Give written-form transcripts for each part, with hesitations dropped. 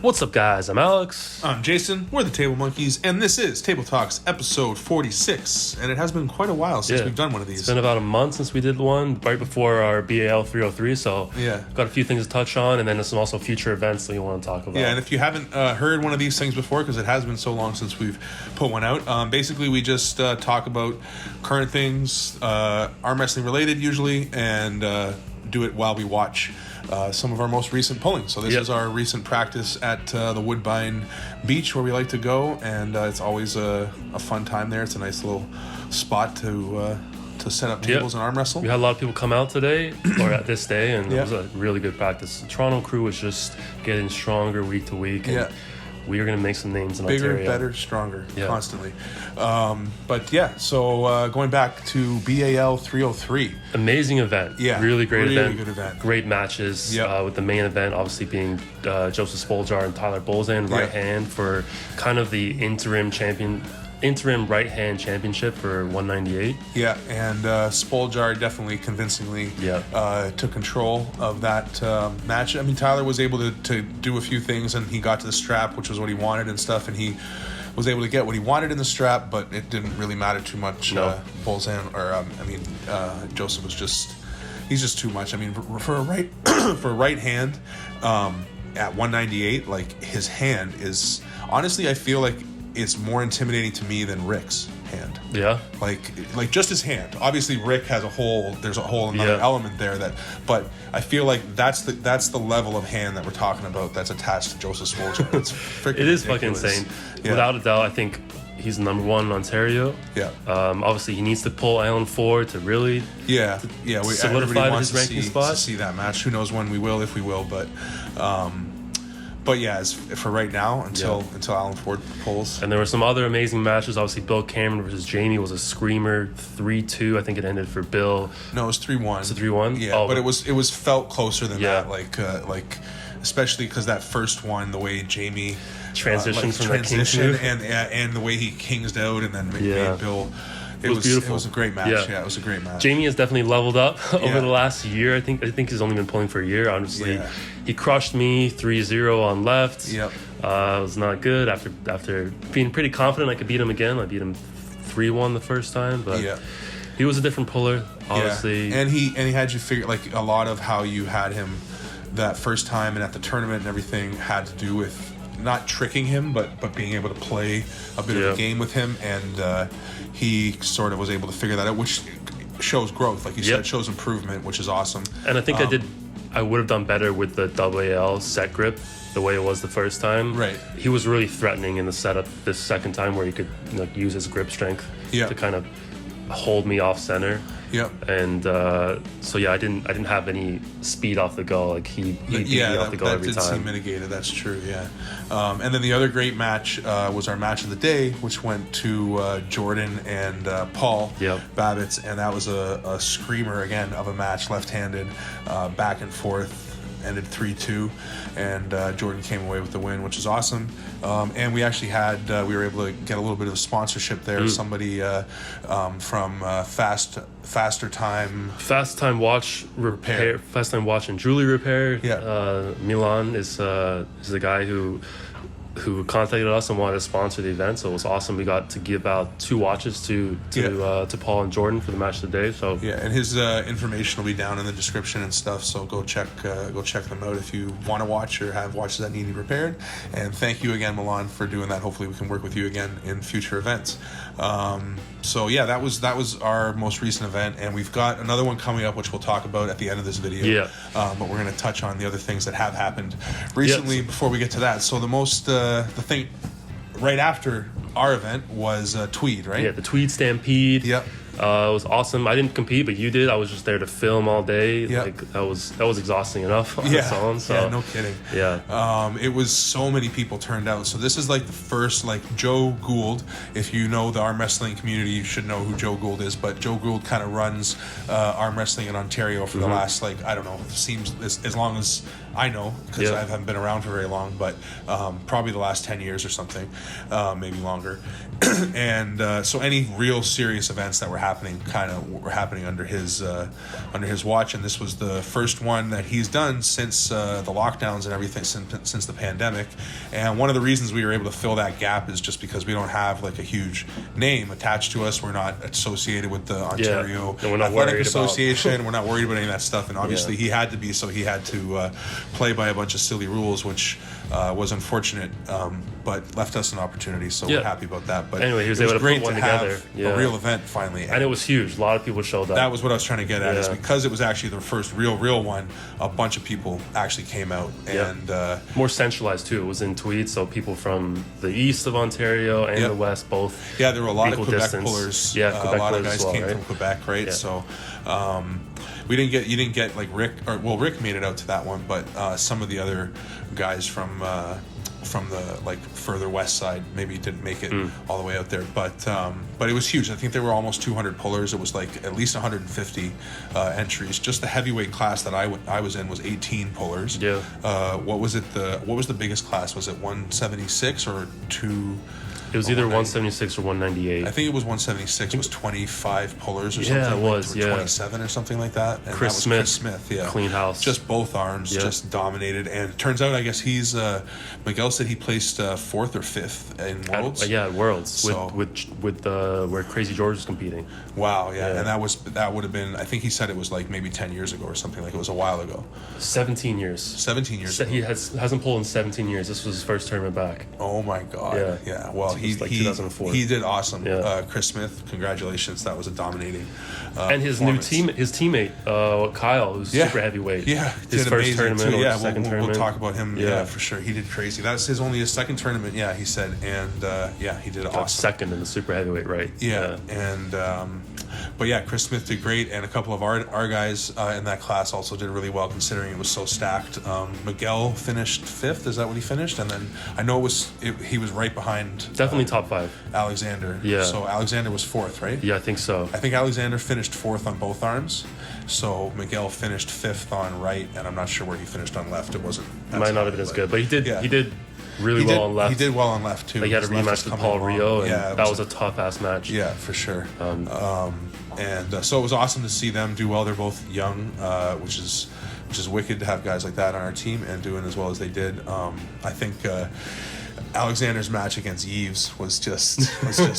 What's up, guys? I'm Alex. I'm Jason. We're the Table Monkeys, and this is Table Talks episode 46. And it has been quite a while since we've done one of these. It's been about a month since we did one, right before our BAL 303. So got a few things to touch on, and then there's some also future events that you want to talk about. Yeah, and if you haven't heard one of these things before, because it has been so long since we've put one out, basically we just talk about current things, arm wrestling related usually, and do it while we watch some of our most recent pulling. So this is our recent practice at the Woodbine Beach where we like to go, and it's always a fun time there. It's a nice little spot to set up tables and arm wrestle. We had a lot of people come out today, or at this day, and it was a really good practice. The Toronto crew was just getting stronger week to week. And we are going to make some names in Bigger, Ontario. better, stronger, constantly. So going back to BAL 303. Amazing event. Yeah. Really great event. Good event. Great matches. With the main event obviously being Joseph Spoljar and Tyler Bolzan, right hand, for kind of the interim right hand championship for 198. Yeah, and Spoljar definitely convincingly took control of that match. I mean, Tyler was able to do a few things, and he got to the strap, which was what he wanted and stuff, and he was able to get what he wanted in the strap, but it didn't really matter too much. Bolzan, Joseph was he's just too much. I mean, for a right hand at 198, like, his hand is, honestly, I feel like it's more intimidating to me than Rick's hand. Yeah. Like just his hand. Obviously Rick has there's a whole another element there but I feel like that's the level of hand that we're talking about that's attached to Joseph Spoljar. It's freaking It is ridiculous. fucking insane. Yeah. Without a doubt, I think he's number one in Ontario. Yeah. Obviously he needs to pull Alan Ford to really solidify his ranking spot. To see that match. Who knows when we will, if we will, but as for right now, until Alan Ford pulls. And there were some other amazing matches. Obviously, Bill Cameron versus Jamie was a screamer, 3-2. I think it ended for Bill. No, it was 3-1. It's a 3-1? Yeah, but it was felt closer than that. Like especially because that first one, the way Jamie transitioned and the way he kingsed out and then made Bill. It was beautiful. It was a great match. Yeah, it was a great match. Jamie has definitely leveled up over the last year. I think he's only been pulling for a year, honestly. He crushed me 3-0 on left. Yep. It was not good. After being pretty confident I could beat him again. I beat him 3-1 the first time, but he was a different puller, obviously. Yeah. And he had you figure, like, a lot of how you had him that first time and at the tournament and everything had to do with not tricking him, but being able to play a bit of a game with him, and he sort of was able to figure that out, which shows growth, like you said, shows improvement, which is awesome. And I think I would have done better with the WAL set grip the way it was the first time. Right. He was really threatening in the setup this second time, where he could use his grip strength to kind of hold me off center. Yep. And I didn't have any speed off the go. Like he beat me off the go every time. That did seem mitigated. That's true. Yeah. And then the other great match was our match of the day, which went to Jordan and Paul Babbitts, and that was a screamer again of a match, left-handed, back and forth. Ended 3-2, and Jordan came away with the win, which is awesome. And we actually we were able to get a little bit of sponsorship there. Somebody from Fast Time Watch and Jewelry Repair. Milan is the guy who contacted us and wanted to sponsor the event, so it was awesome. We got to give out 2 watches to Paul and Jordan for the match of the day. So and his information will be down in the description and stuff. So go check them out if you want to watch or have watches that need repaired. And thank you again, Milan, for doing that. Hopefully we can work with you again in future events. That was our most recent event, and we've got another one coming up, which we'll talk about at the end of this video. But we're going to touch on the other things that have happened recently before we get to that. So the thing right after our event was Tweed, right? Yeah, the Tweed Stampede. Yep. It was awesome. I didn't compete, but you did. I was just there to film all day. Yep. Like that was exhausting enough on its own. So. Yeah, no kidding. Yeah. It was so many people turned out. So this is like the first, like, Joe Gould. If you know the arm wrestling community, you should know who Joe Gould is. But Joe Gould kind of runs arm wrestling in Ontario for the last, like, I don't know, it seems as long as I know, because I haven't been around for very long, but probably the last 10 years or something, maybe longer. And so any real serious events that were happening happening under his watch, and this was the first one that he's done since the lockdowns and everything, since the pandemic. And one of the reasons we were able to fill that gap is just because we don't have like a huge name attached to us. We're not associated with the Ontario Athletic Association. We're not worried about any of that stuff, and obviously he had to be, so he had to play by a bunch of silly rules, which was unfortunate, but left us an opportunity, so we're happy about that. But anyway, he was able to put one together. A real event finally, and it was huge. A lot of people showed up. That was what I was trying to get at, is because it was actually the first real one. A bunch of people actually came out, and more centralized too. It was in Tweed, so people from the east of Ontario and the west both. Yeah, there were a lot of Quebec distance. pullers. Quebec a lot of guys well, came from Quebec, right? Yeah. So. You didn't get like Rick, Rick made it out to that one, but some of the other guys from the like further west side maybe didn't make it all the way out there, but it was huge. I think there were almost 200 pullers. It was like at least 150 entries. Just the heavyweight class that I was in was 18 pullers. Yeah. What was the biggest class? Was it 176 or 2? It was either 176 or 198. I think it was 176. It was 25 pullers or something. Yeah, it was. Or 27 or something like that. And Chris Smith. Yeah. Clean house. Just both arms, just dominated. And it turns out, I guess he's Miguel said he placed 4th or 5th in Worlds. Worlds. So, with where Crazy George was competing. Wow. Yeah. And that would have been. I think he said it was like maybe 10 years ago or something. Like it was a while ago. 17 years. 17 years. He hasn't pulled in 17 years. This was his first tournament back. Oh my God. Yeah. Well. He 2004. He did awesome. Yeah. Chris Smith, congratulations. That was a dominating and his teammate Kyle, who's super heavyweight. Yeah, his first tournament. Too. Yeah, second tournament. We'll talk about him. Yeah, for sure. He did crazy. That's only his second tournament. Yeah, he said, and he did awesome. Second in the super heavyweight, right? Yeah. And but yeah, Chris Smith did great, and a couple of our guys in that class also did really well, considering it was so stacked. Miguel finished 5th. Is that what he finished? And then I know he was right behind. Definitely top 5. Alexander. Yeah. So Alexander was 4th, right? Yeah, I think so. I think Alexander finished 4th on both arms. So Miguel finished 5th on right, and I'm not sure where he finished on left. It wasn't. Might not have been as good, but he did really well on left. He did well on left too. He had a rematch with Paul Rio, and that was a tough ass match. Yeah, for sure. And so it was awesome to see them do well. They're both young, which is wicked to have guys like that on our team and doing as well as they did. I think Alexander's match against Yves was just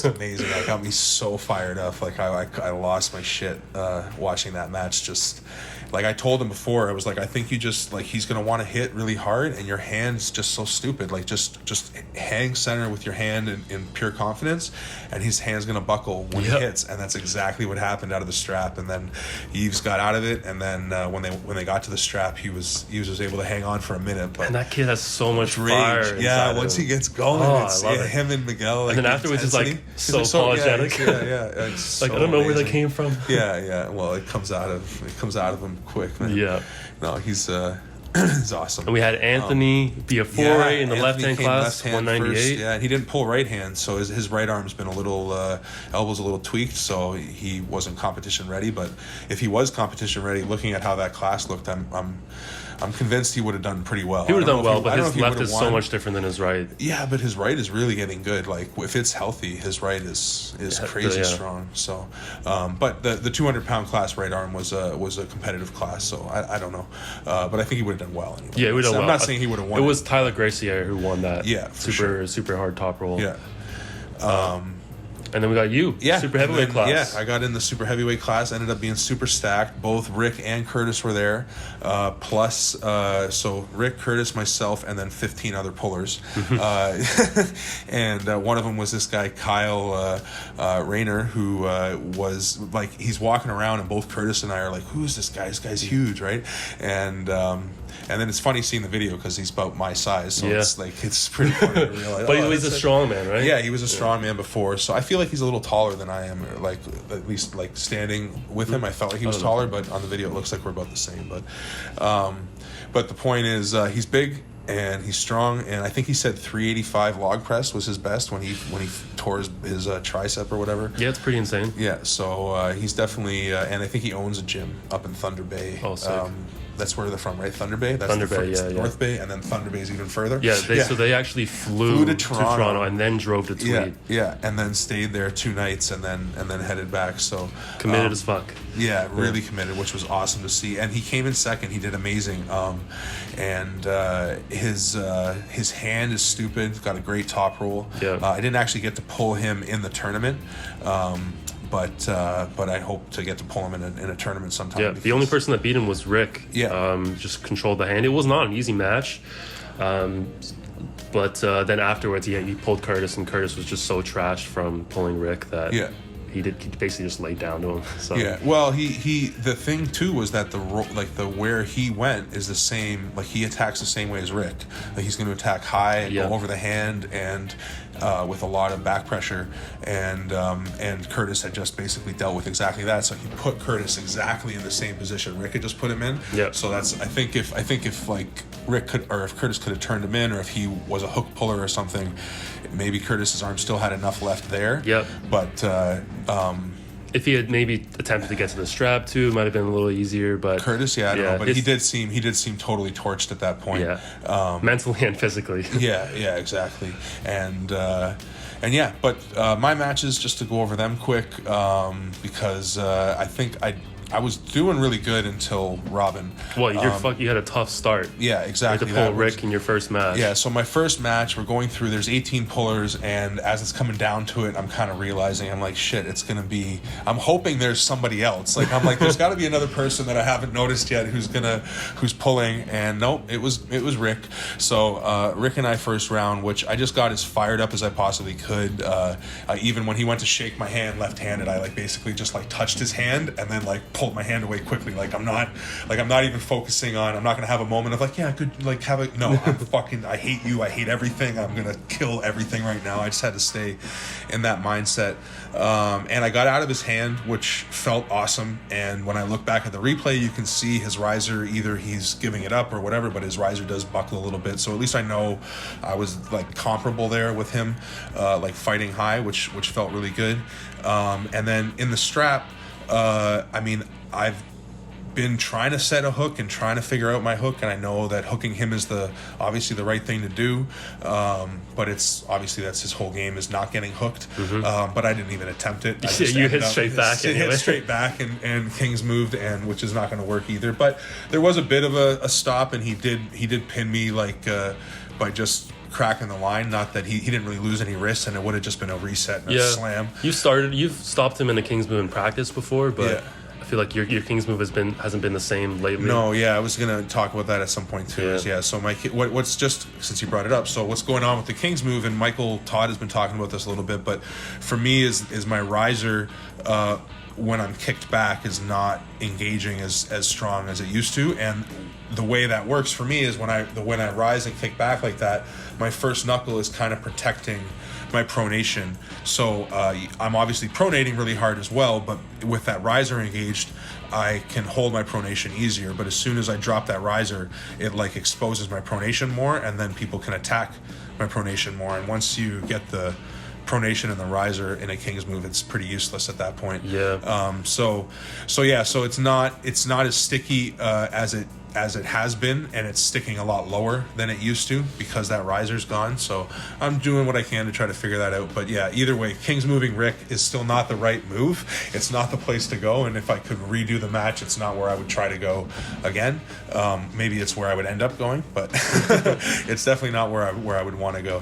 amazing. That got me so fired up. Like I lost my shit watching that match. Just like I told him before, I was like, I think you just like he's gonna want to hit really hard, and your hand's just so stupid. Like just hang center with your hand in pure confidence, and his hand's gonna buckle when he hits, and that's exactly what happened out of the strap. And then Yves got out of it, and then when they got to the strap, he was able to hang on for a minute. But and that kid has so much fire. Yeah, once he gets going, it's him and Miguel. Like, and then afterwards, he's like so apologetic. Yeah. It's like so I don't know amazing. where that came from. Yeah. Well, it comes out of him quick, man. Yeah. No, he's awesome. And we had Anthony Biafore in the left-hand class, 198. First, yeah, and he didn't pull right hand, so his right arm's been a little, elbow's a little tweaked, so he wasn't competition ready. But if he was competition ready, looking at how that class looked, I'm convinced he would have done pretty well. He would have done well, but his left is so much different than his right. Yeah, but his right is really getting good. Like if it's healthy, his right is crazy strong. So, but the 200-pound class right arm was a competitive class. So I don't know, but I think he would have done well anyway. Yeah, he would have. I'm not saying he would have won. It was Tyler Gracier who won that. Yeah, super hard top roll. Yeah. And then we got you, super heavyweight class. Yeah, I got in the super heavyweight class. Ended up being super stacked. Both Rick and Curtis were there. So Rick, Curtis, myself, and then 15 other pullers. And one of them was this guy, Kyle Rayner, who was like, he's walking around, and both Curtis and I are like, who's this guy? This guy's huge, right? And then it's funny seeing the video because he's about my size, so it's pretty funny to realize. But he's a strong man, right? Yeah, he was a strong man before, so I feel like he's a little taller than I am. Or like at least like standing with him, I felt like he was taller, but on the video it looks like we're about the same. But the point is, he's big and he's strong, and I think he said 385 log press was his best when he tore his tricep or whatever. Yeah, it's pretty insane. Yeah, so he's definitely, and I think he owns a gym up in Thunder Bay. Oh, sick. that's where they're from, right? Thunder Bay. That's Thunder Bay, North Bay, and then Thunder Bay's even further. Yeah, so they actually flew to Toronto and then drove to Tweed. Yeah, and then stayed there 2 nights and then headed back. So committed as fuck. Yeah, really committed, which was awesome to see. And he came in second. He did amazing. And his hand is stupid. Got a great top roll. Yeah. I didn't actually get to pull him in the tournament. But I hope to get to pull him in a tournament sometime. Yeah, the only person that beat him was Rick. Yeah. Just controlled the hand. It was not an easy match. But then afterwards, he pulled Curtis, and Curtis was just so trashed from pulling Rick that he basically just laid down to him. So. Yeah, well, he the thing too was that the where he went is the same. Like, he attacks the same way as Rick. Like, he's going to attack high, go over the hand, and with a lot of back pressure, and Curtis had just basically dealt with exactly that. So he put Curtis exactly in the same position Rick had just put him in. Yeah. So that's I think if like Rick could, or if Curtis could have turned him in, or if he was a hook puller or something, maybe Curtis's arm still had enough left there. Yep. But if he had maybe attempted to get to the strap too, it might have been a little easier. But Curtis, I don't know. But he did seem totally torched at that point. Yeah. Mentally and physically. yeah, exactly. And yeah, but my matches, just to go over them quick, because I think I was doing really good until Robin. Well, you had a tough start. Yeah, exactly. You had to pull Rick in your first match. Yeah, so my first match, we're going through, there's 18 pullers, and as it's coming down to it, I'm kind of realizing, I'm like, shit, it's going to be, I'm hoping there's somebody else. Like, I'm like, there's got to be another person that I haven't noticed yet who's pulling, and nope, it was Rick. So Rick and I first round, which I just got as fired up as I possibly could. Even when he went to shake my hand left-handed, I basically just touched his hand and then pulled my hand away quickly. I'm not even focusing on, I'm not going to have a moment of good, no, I'm fucking, I hate you, I hate everything, I'm going to kill everything right now. I just had to stay in that mindset. And I got out of his hand, which felt awesome. And when I look back at the replay, you can see his riser, either he's giving it up or whatever, but his riser does buckle a little bit. So at least I know I was comparable there with him, fighting high, which felt really good. And then in the strap, I've been trying to set a hook and trying to figure out my hook, and I know that hooking him is obviously the right thing to do, but it's obviously that's his whole game, is not getting hooked. But I didn't even attempt it. You hit straight back anyway. Hit straight back, and Kings moved, and which is not going to work either. But there was a bit of a stop, and he did pin me by just cracking the line. Not that he didn't really lose any wrists, and it would have just been a reset and a slam. You've stopped him in a Kings move in practice before, but I feel like your Kings move hasn't been the same lately. No, I was gonna talk about that at some point too. So what's just, since you brought it up, so what's going on with the Kings move, and Michael Todd has been talking about this a little bit, but for me is my riser when I'm kicked back is not engaging as strong as it used to, and the way that works for me is when I rise and kick back like that, my first knuckle is kind of protecting my pronation. So I'm obviously pronating really hard as well, but with that riser engaged, I can hold my pronation easier. But as soon as I drop that riser, it exposes my pronation more, and then people can attack my pronation more. And once you get the pronation and the riser in a King's move, it's pretty useless at that point. So it's not as sticky as it has been, and it's sticking a lot lower than it used to because that riser's gone. So I'm doing what I can to try to figure that out. But either way, King's moving Rick is still not the right move. It's not the place to go, and if I could redo the match, it's not where I would try to go again. Maybe it's where I would end up going, but it's definitely not where I would want to go.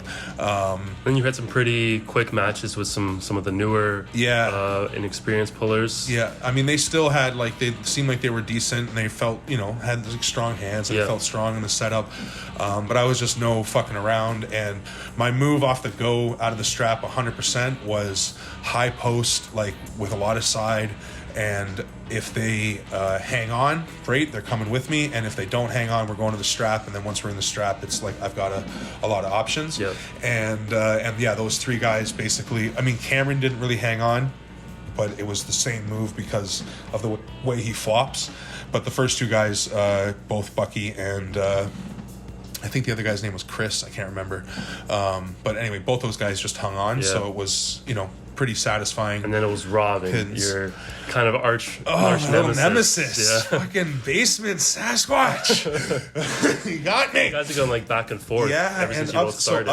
Then you had some pretty quick matches with some of the newer inexperienced pullers. They still had they seemed like they were decent, and they felt had strong hands, and felt strong in the setup, but I was just no fucking around, and my move off the go out of the strap 100% was high post, with a lot of side, and if they hang on, great, they're coming with me, and if they don't hang on, we're going to the strap, and then once we're in the strap, it's I've got a lot of options. And those three guys basically, Cameron didn't really hang on, but it was the same move because of the way he flops. But the first two guys, both Bucky and I think the other guy's name was Chris, I can't remember. But anyway, both those guys just hung on. So it was, pretty satisfying. And then it was Robin, your kind of arch nemesis. Yeah. Fucking basement Sasquatch. You got me. You guys are going like back and forth. Yeah, ever since and you both started. So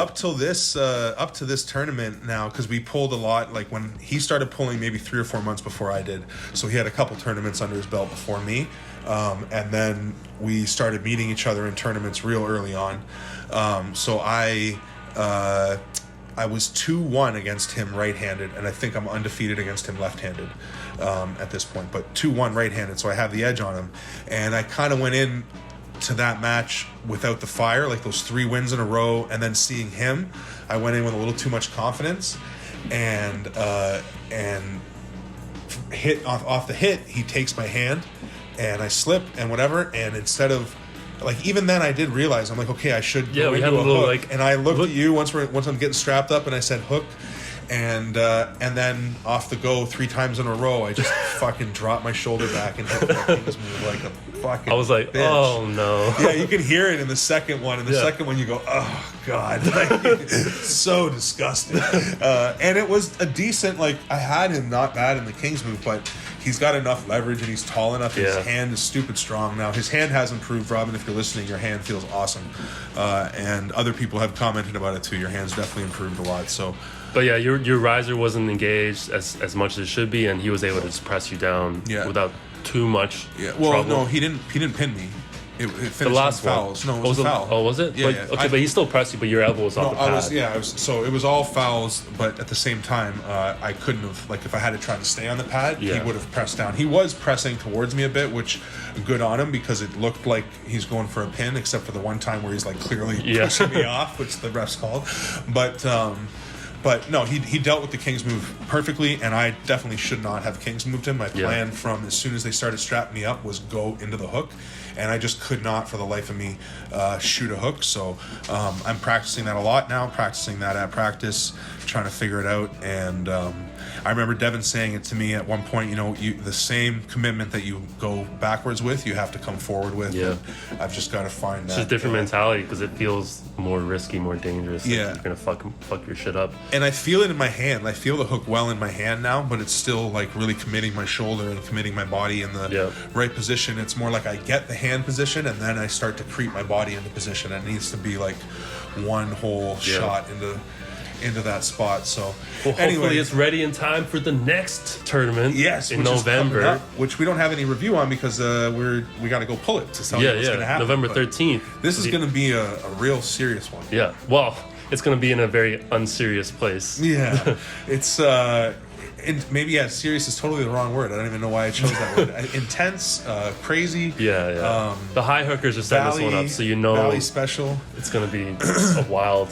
up to this tournament now, because we pulled a lot. Like when he started pulling, maybe 3 or 4 months before I did. So he had a couple tournaments under his belt before me, and then we started meeting each other in tournaments real early on. So I was 2-1 against him right-handed, and I think I'm undefeated against him left-handed at this point. But 2-1 right-handed, so I have the edge on him. And I kind of went in to that match without the fire, like those 3 wins in a row, and then seeing him, I went in with a little too much confidence, and hit off the hit, he takes my hand, and I slip and whatever, and instead of like, even then I did realize, I'm like, okay, I should go into a little hook. And I looked at you once I'm getting strapped up, and I said hook, and then off the go 3 times in a row, I just fucking dropped my shoulder back and hit the King's move like a fucking I was like, bitch. Oh no. Yeah, you can hear it in the second one. In the second one, you go, oh god, like, so disgusting. And it was a decent, like, I had him not bad in the King's move, but he's got enough leverage and he's tall enough. His hand is stupid strong. Now, his hand has improved. Robin, if you're listening, your hand feels awesome. And other people have commented about it too. Your hand's definitely improved a lot. So, but yeah, your riser wasn't engaged as much as it should be, and he was able to just press you down without too much trouble. No, he didn't pin me. It finished the last on fouls. One. No, it was a foul. Oh, was it? Yeah, but he still pressed you, but your elbow was off the pad. So it was all fouls, but at the same time, I couldn't have, like, if I had to try to stay on the pad, he would have pressed down. He was pressing towards me a bit, which good on him, because it looked like he's going for a pin, except for the one time where he's like clearly pushing me off, which the refs called. But no, he dealt with the King's move perfectly, and I definitely should not have King's moved him. My plan from as soon as they started strapping me up was go into the hook, and I just could not for the life of me shoot a hook. So I'm practicing that a lot now, practicing that at practice, trying to figure it out. And I remember Devin saying it to me at one point, the same commitment that you go backwards with, you have to come forward with. Yeah. And I've just got to find that. It's just a different mentality, because it feels more risky, more dangerous. Yeah. Like you're going to fuck your shit up. And I feel it in my hand. I feel the hook well in my hand now, but it's still like really committing my shoulder and committing my body in the right position. It's more like I get the hand position, and then I start to creep my body into position. And it needs to be like one whole shot into that spot. So hopefully it's ready in time for the next tournament. Yes, in November, which we don't have any review on, because we got to go pull it to tell you what's going to happen. November 13th. This is going to be a real serious one. Yeah. Well, it's going to be in a very unserious place. Yeah. It's serious is totally the wrong word. I don't even know why I chose that word. Intense, crazy. Yeah. The high hookers are setting this one up, so Valley special. It's going to be a wild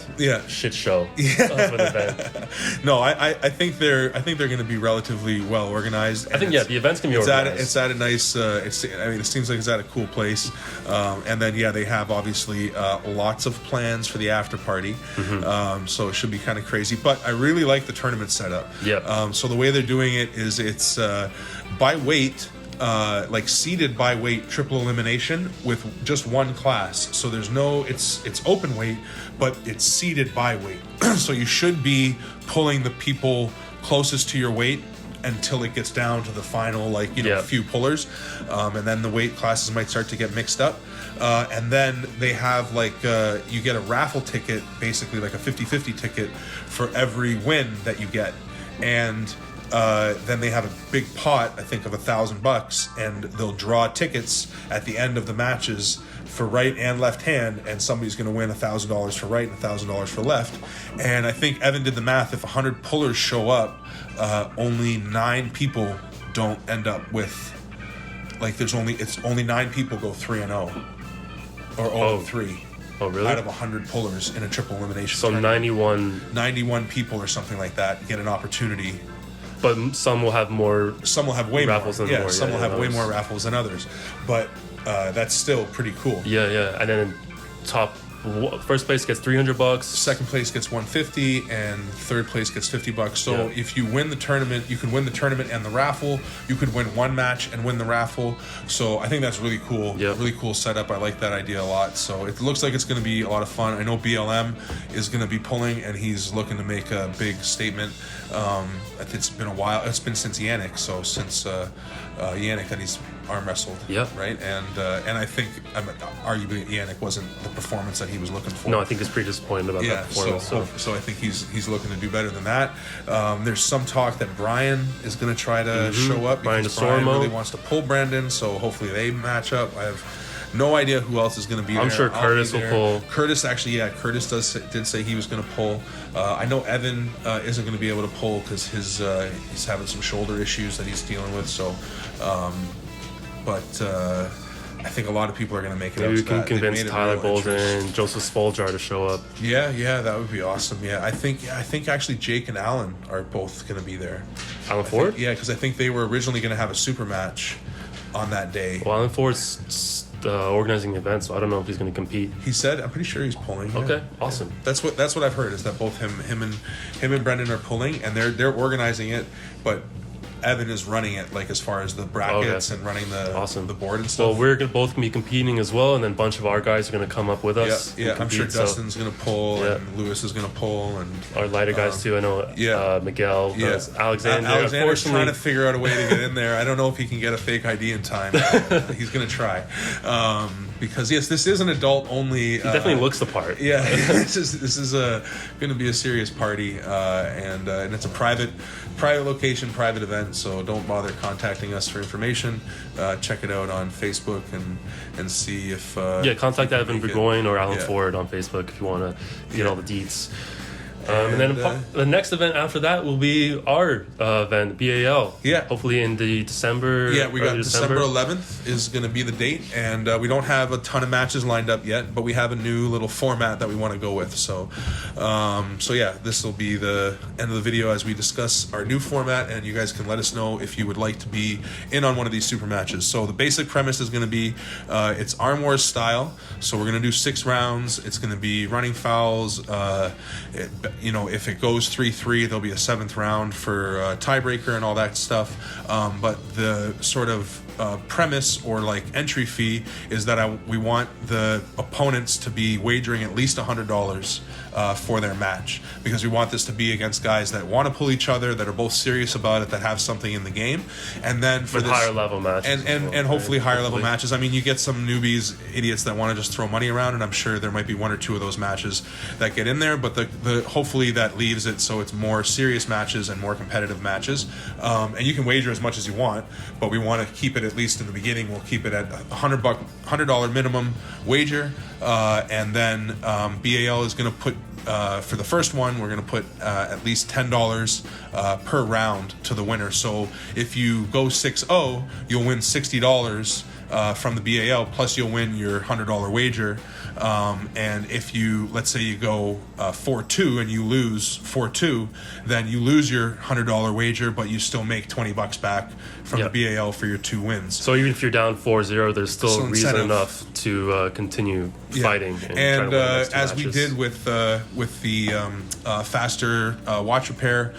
shit show of an event. No, I think they're going to be relatively well organized. I think the event's going to be organized. It's at a nice. It seems like it's at a cool place. And then they have obviously lots of plans for the after party. Mm-hmm. So it should be kind of crazy. But I really like the tournament setup. Yeah. So the way they're doing it is it's by weight, like seeded by weight, triple elimination with just one class. So there's no, it's open weight, but it's seeded by weight. So you should be pulling the people closest to your weight until it gets down to the final, few pullers. And then the weight classes might start to get mixed up. And then they have you get a raffle ticket, basically like a 50-50 ticket for every win that you get. And then they have a big pot, I think, of $1,000, and they'll draw tickets at the end of the matches for right and left hand, and somebody's going to win $1,000 for right and $1,000 for left. And I think Evan did the math. If 100 pullers show up, only 9 people don't end up with, it's only 9 people go 3-0 or 0-3. Oh, really? Out of 100 pullers in a triple elimination. So tournament. 91 people or something like that get an opportunity. But some will have more. Some will have way raffles more. Than more. Some will have way more raffles than others. But that's still pretty cool. Yeah. And then top first place gets $300. Second place gets $150, and third place gets $50. So if you win the tournament, you can win the tournament and the raffle. You could win one match and win the raffle. So I think that's really cool. Really cool setup. I like that idea a lot. So it looks like it's going to be a lot of fun. I know BLM is going to be pulling, and he's looking to make a big statement. It's been a while. It's been since Yannick. So since Yannick that he's arm wrestled. Right. And I think arguably Yannick wasn't the performance that he was looking for. No, I think he's pretty disappointed about that performance. So I think he's looking to do better than that. There's some talk that Brian is going to try to show up because Brian really wants to pull Brendan. So hopefully they match up. I have no idea who else is going to be there. I'm sure Curtis will pull. Curtis actually, Curtis did say he was going to pull. I know Evan isn't going to be able to pull because he's having some shoulder issues that he's dealing with. So, I think a lot of people are going to make it. Maybe we can convince Tyler Bolden and Joseph Spoljar to show up. Yeah, that would be awesome. Yeah, I think actually Jake and Alan are both going to be there. Alan Ford? Because I think they were originally going to have a super match on that day. Well, Alan Ford's organizing the event, so I don't know if he's going to compete. He said, I'm pretty sure he's pulling. Okay, awesome. That's what I've heard is that both him and Brendan are pulling, and they're organizing it, but Evan is running it, like as far as the brackets and running the board and stuff. Well, we're both gonna be competing as well, and then a bunch of our guys are gonna come up with us. Yeah, I'm sure Dustin's gonna pull, and Lewis is gonna pull, and our lighter guys too. I know Miguel, Alexander. Alexander's trying to figure out a way to get in there. I don't know if he can get a fake ID in time. He's gonna try. Because this is an adult only. He definitely looks the part. Yeah, this is going to be a serious party, and it's a private location, private event. So don't bother contacting us for information. Check it out on Facebook and see if contact Evan Burgoyne or Alan Ford on Facebook if you want to get all the deets. And then the next event after that will be our event, BAL. Yeah. Hopefully in the December. Yeah, we got December 11th is going to be the date. And we don't have a ton of matches lined up yet, but we have a new little format that we want to go with. So this will be the end of the video as we discuss our new format. And you guys can let us know if you would like to be in on one of these super matches. So the basic premise is going to be it's Arm Wars style. So we're going to do 6 rounds. It's going to be running fouls. If it goes 3-3, there'll be a 7th round for tiebreaker and all that stuff. But the sort of premise or like entry fee is that we want the opponents to be wagering at least $100 for their match, because we want this to be against guys that want to pull each other, that are both serious about it, that have something in the game, and then for higher level matches and hopefully higher level matches. I mean, you get some newbies, idiots that want to just throw money around, and I'm sure there might be 1 or 2 of those matches that get in there, but the hopefully that leaves it so it's more serious matches and more competitive matches. And you can wager as much as you want, but we want to keep it, at least in the beginning, we'll keep it at $100 minimum wager, and then BAL is going to put for the first one, we're going to put at least $10 per round to the winner. So if you go 6-0, you'll win $60 from the BAL, plus you'll win your $100 wager. And if you, let's say you go 4-2 and you lose 4-2, then you lose your $100 wager, but you still make $20 back from the BAL for your 2 wins. So even if you're down 4-0, there's still reason enough to continue fighting. And as we did with the faster watch repair,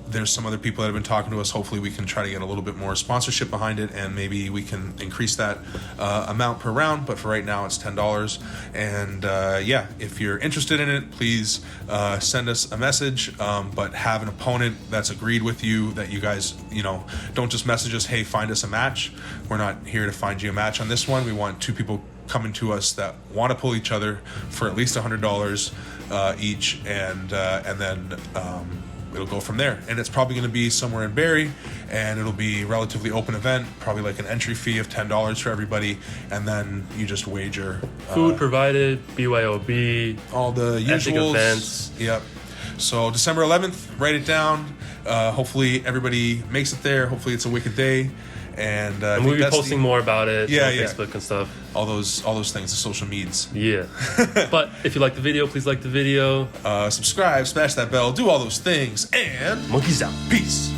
there's some other people that have been talking to us. Hopefully we can try to get a little bit more sponsorship behind it, and maybe we can increase that amount per round. But for right now, it's $10. And if you're interested in it, please send us a message, but have an opponent that's agreed with you, that you guys, don't just message us, hey, find us a match. We're not here to find you a match on this one. We want 2 people coming to us that want to pull each other for at least $100 each, and then it'll go from there. And it's probably going to be somewhere in Barrie, and it'll be a relatively open event, probably like an entry fee of $10 for everybody, and then you just wager. Food provided, BYOB, all the usual events. Yep. So December 11th, write it down. Hopefully everybody makes it there. Hopefully it's a wicked day. And we'll be posting more about it on Facebook and stuff. All those things, the social medias. Yeah. But if you like the video, please like the video. Subscribe, smash that bell, do all those things, and monkeys out. Peace.